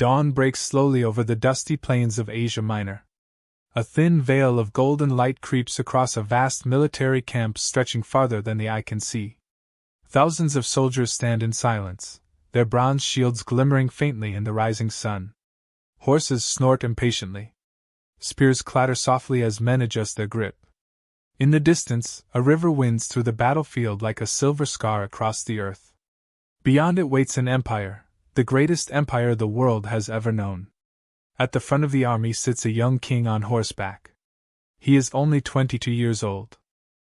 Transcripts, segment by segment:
Dawn breaks slowly over the dusty plains of Asia Minor. A thin veil of golden light creeps across a vast military camp stretching farther than the eye can see. Thousands of soldiers stand in silence, their bronze shields glimmering faintly in the rising sun. Horses snort impatiently. Spears clatter softly as men adjust their grip. In the distance, a river winds through the battlefield like a silver scar across the earth. Beyond it waits an empire, the greatest empire the world has ever known. At the front of the army sits a young king on horseback. He is only 22 years old.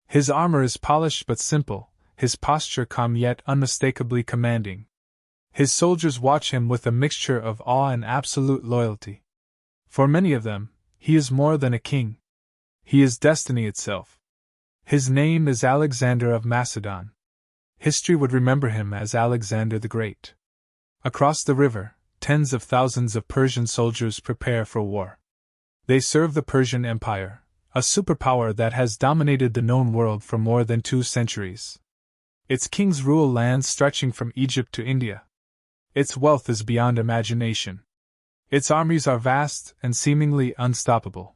His armor is polished but simple, his posture calm yet unmistakably commanding. His soldiers watch him with a mixture of awe and absolute loyalty. For many of them, he is more than a king. He is destiny itself. His name is Alexander of Macedon. History would remember him as Alexander the Great. Across the river, tens of thousands of Persian soldiers prepare for war. They serve the Persian Empire, a superpower that has dominated the known world for more than 2 centuries. Its kings rule lands stretching from Egypt to India. Its wealth is beyond imagination. Its armies are vast and seemingly unstoppable.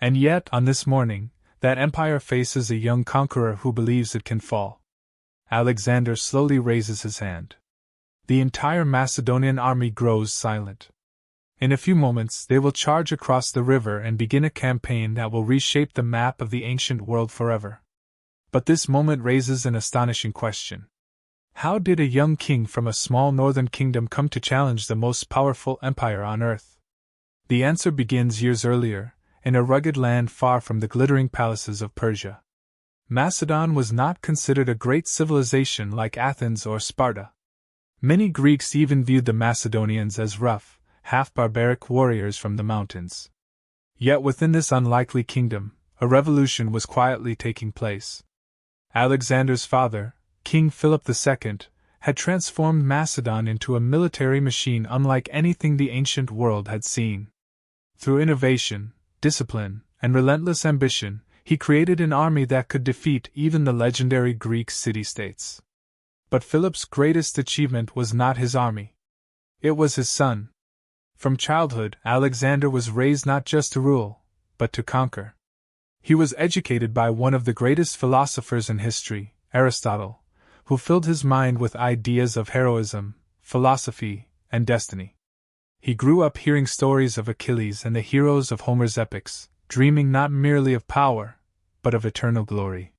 And yet, on this morning, that empire faces a young conqueror who believes it can fall. Alexander slowly raises his hand. The entire Macedonian army grows silent. In a few moments, they will charge across the river and begin a campaign that will reshape the map of the ancient world forever. But this moment raises an astonishing question. How did a young king from a small northern kingdom come to challenge the most powerful empire on earth? The answer begins years earlier, in a rugged land far from the glittering palaces of Persia. Macedon was not considered a great civilization like Athens or Sparta. Many Greeks even viewed the Macedonians as rough, half-barbaric warriors from the mountains. Yet within this unlikely kingdom, a revolution was quietly taking place. Alexander's father, King Philip II, had transformed Macedon into a military machine unlike anything the ancient world had seen. Through innovation, discipline, and relentless ambition, he created an army that could defeat even the legendary Greek city-states. But Philip's greatest achievement was not his army. It was his son. From childhood, Alexander was raised not just to rule, but to conquer. He was educated by one of the greatest philosophers in history, Aristotle, who filled his mind with ideas of heroism, philosophy, and destiny. He grew up hearing stories of Achilles and the heroes of Homer's epics, dreaming not merely of power, but of eternal glory.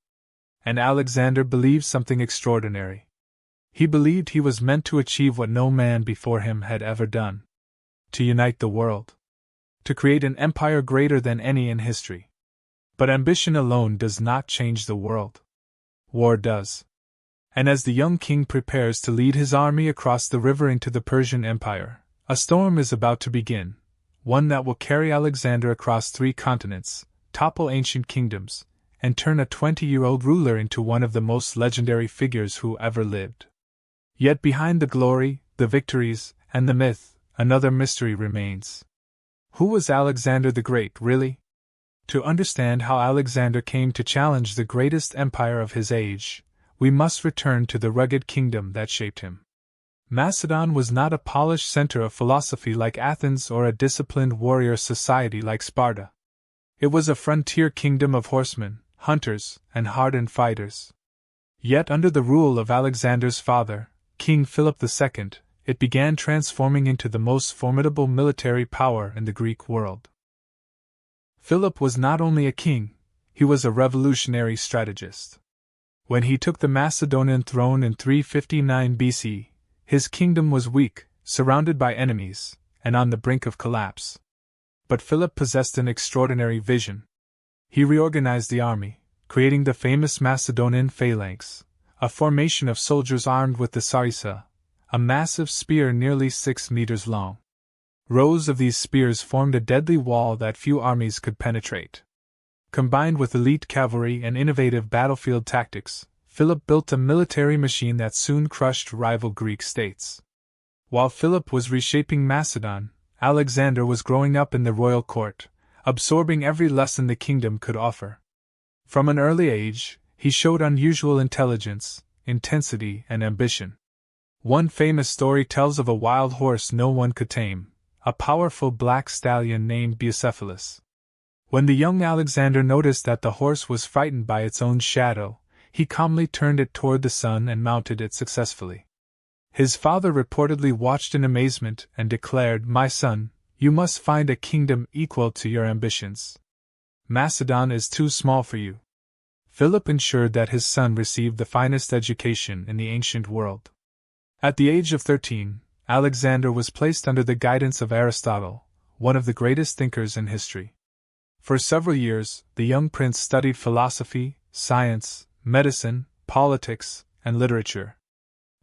And Alexander believed something extraordinary. He believed he was meant to achieve what no man before him had ever done: to unite the world, to create an empire greater than any in history. But ambition alone does not change the world. War does. And as the young king prepares to lead his army across the river into the Persian Empire, a storm is about to begin, one that will carry Alexander across 3 continents, topple ancient kingdoms, and turn a 20-year-old ruler into one of the most legendary figures who ever lived. Yet behind the glory, the victories, and the myth, another mystery remains. Who was Alexander the Great, really? To understand how Alexander came to challenge the greatest empire of his age, we must return to the rugged kingdom that shaped him. Macedon was not a polished center of philosophy like Athens or a disciplined warrior society like Sparta. It was a frontier kingdom of horsemen, hunters, and hardened fighters. Yet under the rule of Alexander's father, King Philip II, it began transforming into the most formidable military power in the Greek world. Philip was not only a king, he was a revolutionary strategist. When he took the Macedonian throne in 359 BC, his kingdom was weak, surrounded by enemies, and on the brink of collapse. But Philip possessed an extraordinary vision. He reorganized the army, creating the famous Macedonian phalanx, a formation of soldiers armed with the sarissa, a massive spear nearly 6 meters long. Rows of these spears formed a deadly wall that few armies could penetrate. Combined with elite cavalry and innovative battlefield tactics, Philip built a military machine that soon crushed rival Greek states. While Philip was reshaping Macedon, Alexander was growing up in the royal court, absorbing every lesson the kingdom could offer. From an early age, he showed unusual intelligence, intensity, and ambition. One famous story tells of a wild horse no one could tame, a powerful black stallion named Bucephalus. When the young Alexander noticed that the horse was frightened by its own shadow, he calmly turned it toward the sun and mounted it successfully. His father reportedly watched in amazement and declared, "My son, you must find a kingdom equal to your ambitions. Macedon is too small for you." Philip ensured that his son received the finest education in the ancient world. At the age of 13, Alexander was placed under the guidance of Aristotle, one of the greatest thinkers in history. For several years, the young prince studied philosophy, science, medicine, politics, and literature.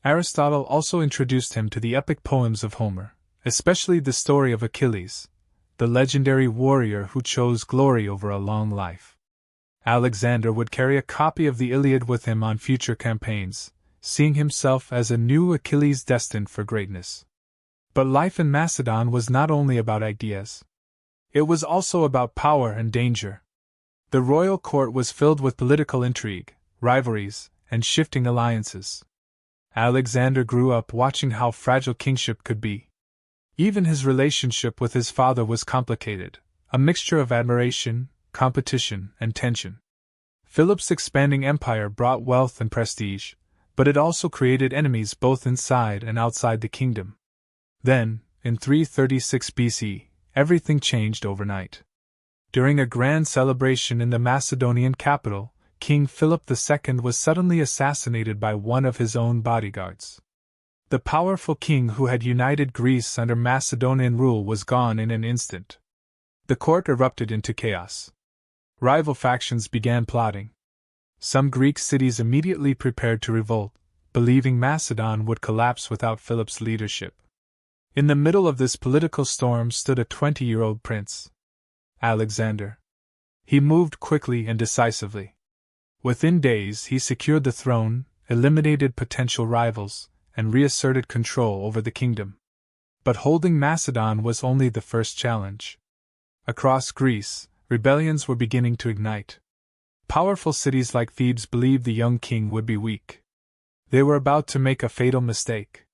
Aristotle also introduced him to the epic poems of Homer, especially the story of Achilles, the legendary warrior who chose glory over a long life. Alexander would carry a copy of the Iliad with him on future campaigns, seeing himself as a new Achilles destined for greatness. But life in Macedon was not only about ideas. It was also about power and danger. The royal court was filled with political intrigue, rivalries, and shifting alliances. Alexander grew up watching how fragile kingship could be. Even his relationship with his father was complicated, a mixture of admiration, competition, and tension. Philip's expanding empire brought wealth and prestige, but it also created enemies both inside and outside the kingdom. Then, in 336 BC, everything changed overnight. During a grand celebration in the Macedonian capital, King Philip II was suddenly assassinated by one of his own bodyguards. The powerful king who had united Greece under Macedonian rule was gone in an instant. The court erupted into chaos. Rival factions began plotting. Some Greek cities immediately prepared to revolt, believing Macedon would collapse without Philip's leadership. In the middle of this political storm stood a 20-year-old prince, Alexander. He moved quickly and decisively. Within days he secured the throne, eliminated potential rivals, and reasserted control over the kingdom. But holding Macedon was only the first challenge. Across Greece, rebellions were beginning to ignite. Powerful cities like Thebes believed the young king would be weak. They were about to make a fatal mistake.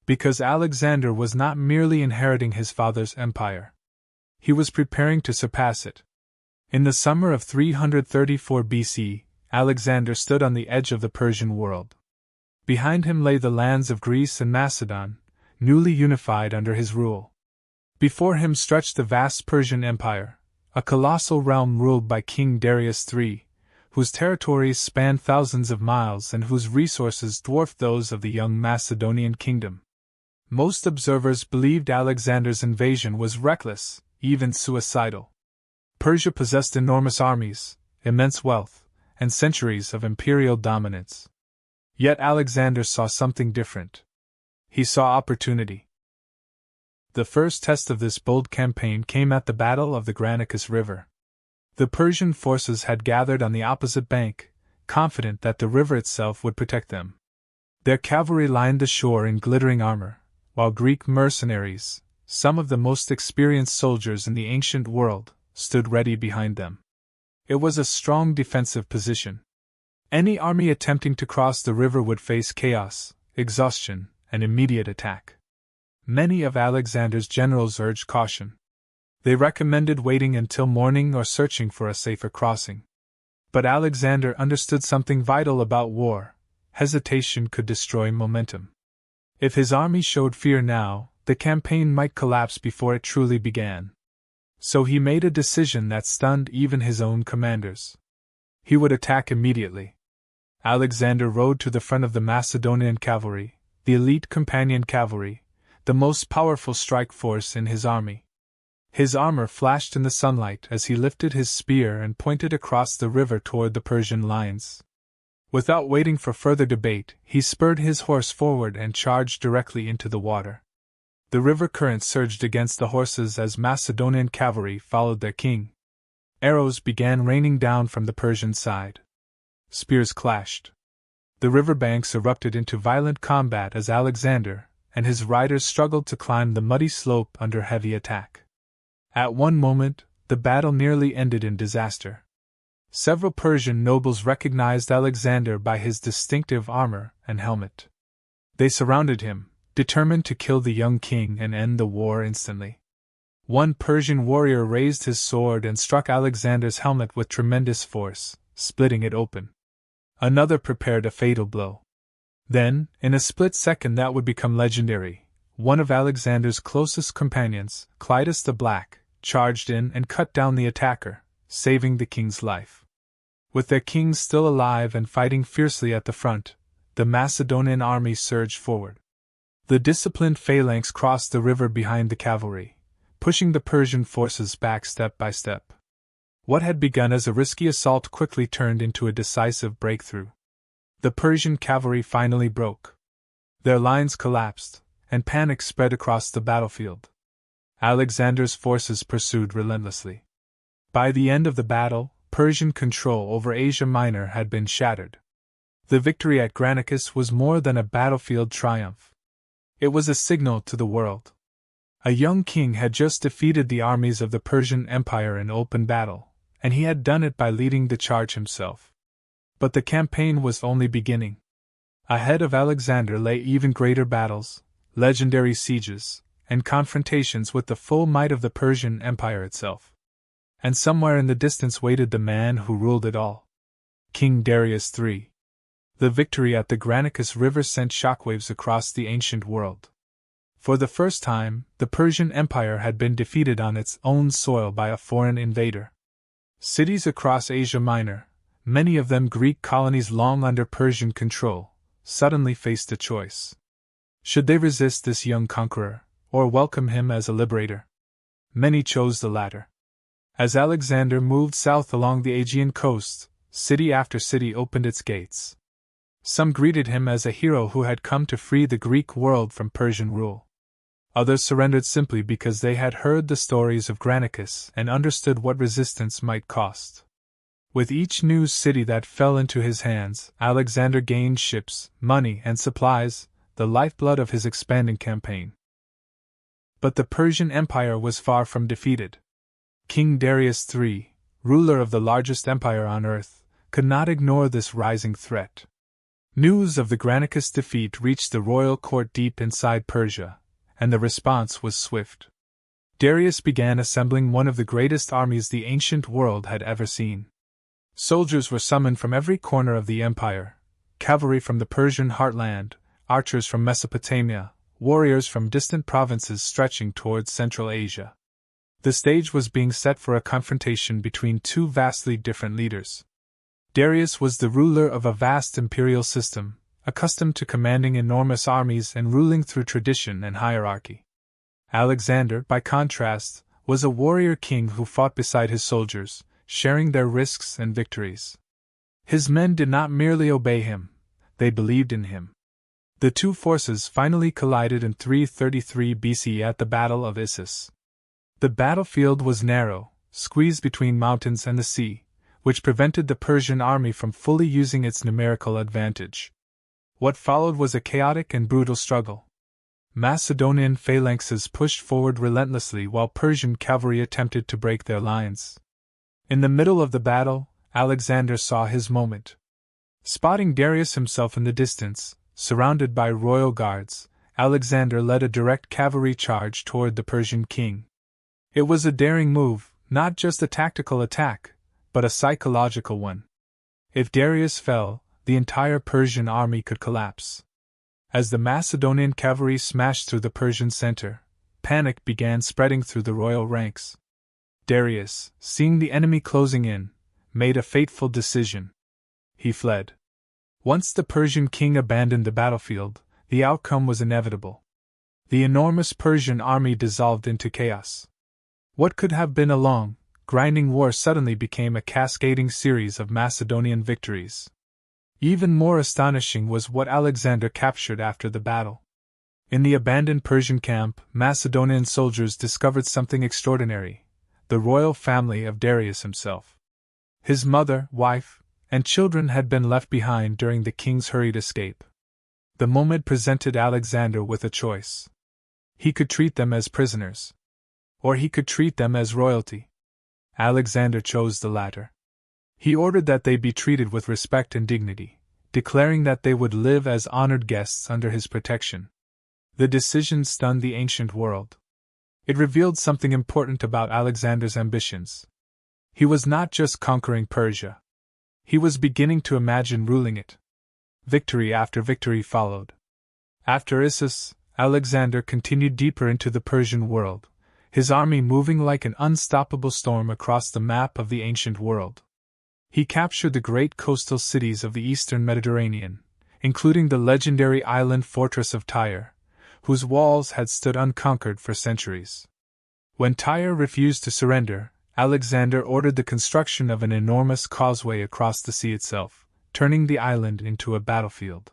Because Alexander was not merely inheriting his father's empire. He was preparing to surpass it. In the summer of 334 BC, Alexander stood on the edge of the Persian world. Behind him lay the lands of Greece and Macedon, newly unified under his rule. Before him stretched the vast Persian Empire, a colossal realm ruled by King Darius III, whose territories spanned thousands of miles and whose resources dwarfed those of the young Macedonian kingdom. Most observers believed Alexander's invasion was reckless, even suicidal. Persia possessed enormous armies, immense wealth, and centuries of imperial dominance. Yet Alexander saw something different. He saw opportunity. The first test of this bold campaign came at the Battle of the Granicus River. The Persian forces had gathered on the opposite bank, confident that the river itself would protect them. Their cavalry lined the shore in glittering armor, while Greek mercenaries, some of the most experienced soldiers in the ancient world, stood ready behind them. It was a strong defensive position. Any army attempting to cross the river would face chaos, exhaustion, and immediate attack. Many of Alexander's generals urged caution. They recommended waiting until morning or searching for a safer crossing. But Alexander understood something vital about war: hesitation could destroy momentum. If his army showed fear now, the campaign might collapse before it truly began. So he made a decision that stunned even his own commanders. He would attack immediately. Alexander rode to the front of the Macedonian cavalry, the elite companion cavalry, the most powerful strike force in his army. His armor flashed in the sunlight as he lifted his spear and pointed across the river toward the Persian lines. Without waiting for further debate, he spurred his horse forward and charged directly into the water. The river current surged against the horses as Macedonian cavalry followed their king. Arrows began raining down from the Persian side. Spears clashed. The river banks erupted into violent combat as Alexander and his riders struggled to climb the muddy slope under heavy attack. At one moment, the battle nearly ended in disaster. Several Persian nobles recognized Alexander by his distinctive armor and helmet. They surrounded him, determined to kill the young king and end the war instantly. One Persian warrior raised his sword and struck Alexander's helmet with tremendous force, splitting it open. Another prepared a fatal blow. Then, in a split second that would become legendary, one of Alexander's closest companions, Clytus the Black, charged in and cut down the attacker, saving the king's life. With their king still alive and fighting fiercely at the front, the Macedonian army surged forward. The disciplined phalanx crossed the river behind the cavalry, pushing the Persian forces back step by step. What had begun as a risky assault quickly turned into a decisive breakthrough. The Persian cavalry finally broke. Their lines collapsed, and panic spread across the battlefield. Alexander's forces pursued relentlessly. By the end of the battle, Persian control over Asia Minor had been shattered. The victory at Granicus was more than a battlefield triumph. It was a signal to the world. A young king had just defeated the armies of the Persian Empire in open battle, and he had done it by leading the charge himself. But the campaign was only beginning. Ahead of Alexander lay even greater battles, legendary sieges, and confrontations with the full might of the Persian Empire itself. And somewhere in the distance waited the man who ruled it all. King Darius III. The victory at the Granicus River sent shockwaves across the ancient world. For the first time, the Persian Empire had been defeated on its own soil by a foreign invader. Cities across Asia Minor, many of them Greek colonies long under Persian control, suddenly faced a choice. Should they resist this young conqueror, or welcome him as a liberator? Many chose the latter. As Alexander moved south along the Aegean coast, city after city opened its gates. Some greeted him as a hero who had come to free the Greek world from Persian rule. Others surrendered simply because they had heard the stories of Granicus and understood what resistance might cost. With each new city that fell into his hands, Alexander gained ships, money, and supplies, the lifeblood of his expanding campaign. But the Persian Empire was far from defeated. King Darius III, ruler of the largest empire on earth, could not ignore this rising threat. News of the Granicus defeat reached the royal court deep inside Persia, and the response was swift. Darius began assembling one of the greatest armies the ancient world had ever seen. Soldiers were summoned from every corner of the empire, cavalry from the Persian heartland, archers from Mesopotamia, warriors from distant provinces stretching towards Central Asia. The stage was being set for a confrontation between two vastly different leaders. Darius was the ruler of a vast imperial system, accustomed to commanding enormous armies and ruling through tradition and hierarchy. Alexander, by contrast, was a warrior king who fought beside his soldiers, sharing their risks and victories. His men did not merely obey him, they believed in him. The two forces finally collided in 333 BC at the Battle of Issus. The battlefield was narrow, squeezed between mountains and the sea, which prevented the Persian army from fully using its numerical advantage. What followed was a chaotic and brutal struggle. Macedonian phalanxes pushed forward relentlessly while Persian cavalry attempted to break their lines. In the middle of the battle, Alexander saw his moment. Spotting Darius himself in the distance, surrounded by royal guards, Alexander led a direct cavalry charge toward the Persian king. It was a daring move, not just a tactical attack, but a psychological one. If Darius fell, the entire Persian army could collapse. As the Macedonian cavalry smashed through the Persian center, panic began spreading through the royal ranks. Darius, seeing the enemy closing in, made a fateful decision. He fled. Once the Persian king abandoned the battlefield, the outcome was inevitable. The enormous Persian army dissolved into chaos. What could have been a long, grinding war suddenly became a cascading series of Macedonian victories. Even more astonishing was what Alexander captured after the battle. In the abandoned Persian camp, Macedonian soldiers discovered something extraordinary: the royal family of Darius himself. His mother, wife, and children had been left behind during the king's hurried escape. The moment presented Alexander with a choice. He could treat them as prisoners, or he could treat them as royalty. Alexander chose the latter. He ordered that they be treated with respect and dignity, declaring that they would live as honored guests under his protection. The decision stunned the ancient world. It revealed something important about Alexander's ambitions. He was not just conquering Persia. He was beginning to imagine ruling it. Victory after victory followed. After Issus, Alexander continued deeper into the Persian world, his army moving like an unstoppable storm across the map of the ancient world. He captured the great coastal cities of the eastern Mediterranean, including the legendary island fortress of Tyre, whose walls had stood unconquered for centuries. When Tyre refused to surrender, Alexander ordered the construction of an enormous causeway across the sea itself, turning the island into a battlefield.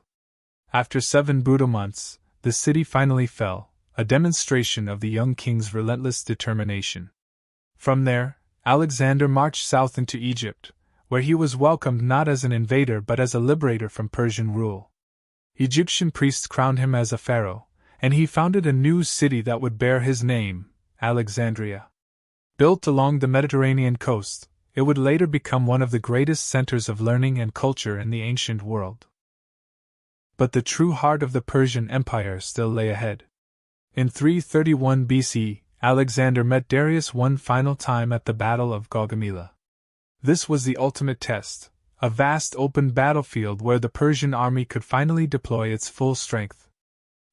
After 7 brutal months, the city finally fell, a demonstration of the young king's relentless determination. From there, Alexander marched south into Egypt, where he was welcomed not as an invader but as a liberator from Persian rule. Egyptian priests crowned him as a pharaoh, and he founded a new city that would bear his name, Alexandria. Built along the Mediterranean coast, it would later become one of the greatest centers of learning and culture in the ancient world. But the true heart of the Persian Empire still lay ahead. In 331 BC, Alexander met Darius one final time at the Battle of Gaugamela. This was the ultimate test, a vast open battlefield where the Persian army could finally deploy its full strength.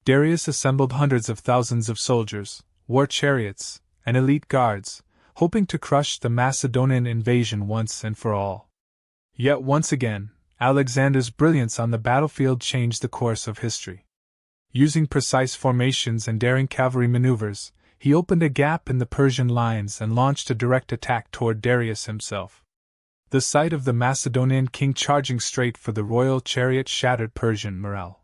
Darius assembled hundreds of thousands of soldiers, war chariots, and elite guards, hoping to crush the Macedonian invasion once and for all. Yet once again, Alexander's brilliance on the battlefield changed the course of history. Using precise formations and daring cavalry maneuvers, he opened a gap in the Persian lines and launched a direct attack toward Darius himself. The sight of the Macedonian king charging straight for the royal chariot shattered Persian morale.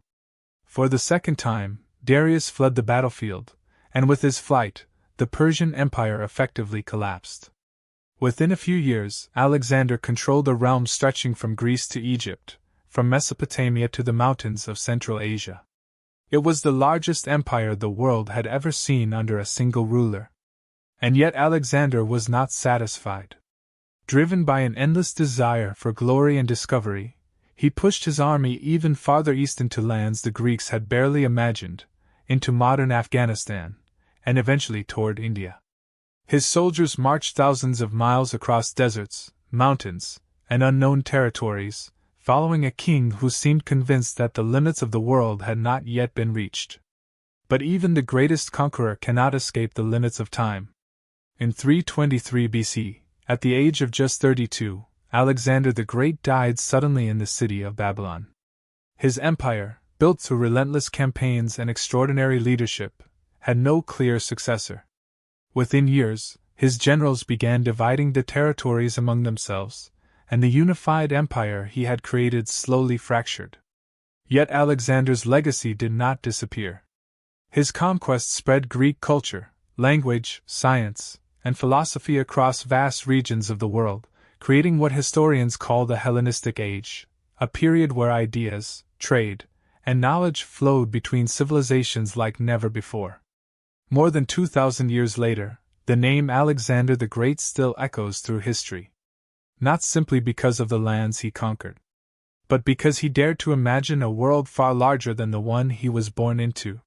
For the second time, Darius fled the battlefield, and with his flight, the Persian Empire effectively collapsed. Within a few years, Alexander controlled a realm stretching from Greece to Egypt, from Mesopotamia to the mountains of Central Asia. It was the largest empire the world had ever seen under a single ruler. And yet Alexander was not satisfied. Driven by an endless desire for glory and discovery, he pushed his army even farther east into lands the Greeks had barely imagined, into modern Afghanistan, and eventually toward India. His soldiers marched thousands of miles across deserts, mountains, and unknown territories, following a king who seemed convinced that the limits of the world had not yet been reached. But even the greatest conqueror cannot escape the limits of time. In 323 BC, at the age of just 32, Alexander the Great died suddenly in the city of Babylon. His empire, built through relentless campaigns and extraordinary leadership, had no clear successor. Within years, his generals began dividing the territories among themselves, and the unified empire he had created slowly fractured. Yet Alexander's legacy did not disappear. His conquests spread Greek culture, language, science, and philosophy across vast regions of the world, creating what historians call the Hellenistic Age, a period where ideas, trade, and knowledge flowed between civilizations like never before. More than 2,000 years later, the name Alexander the Great still echoes through history. Not simply because of the lands he conquered, but because he dared to imagine a world far larger than the one he was born into.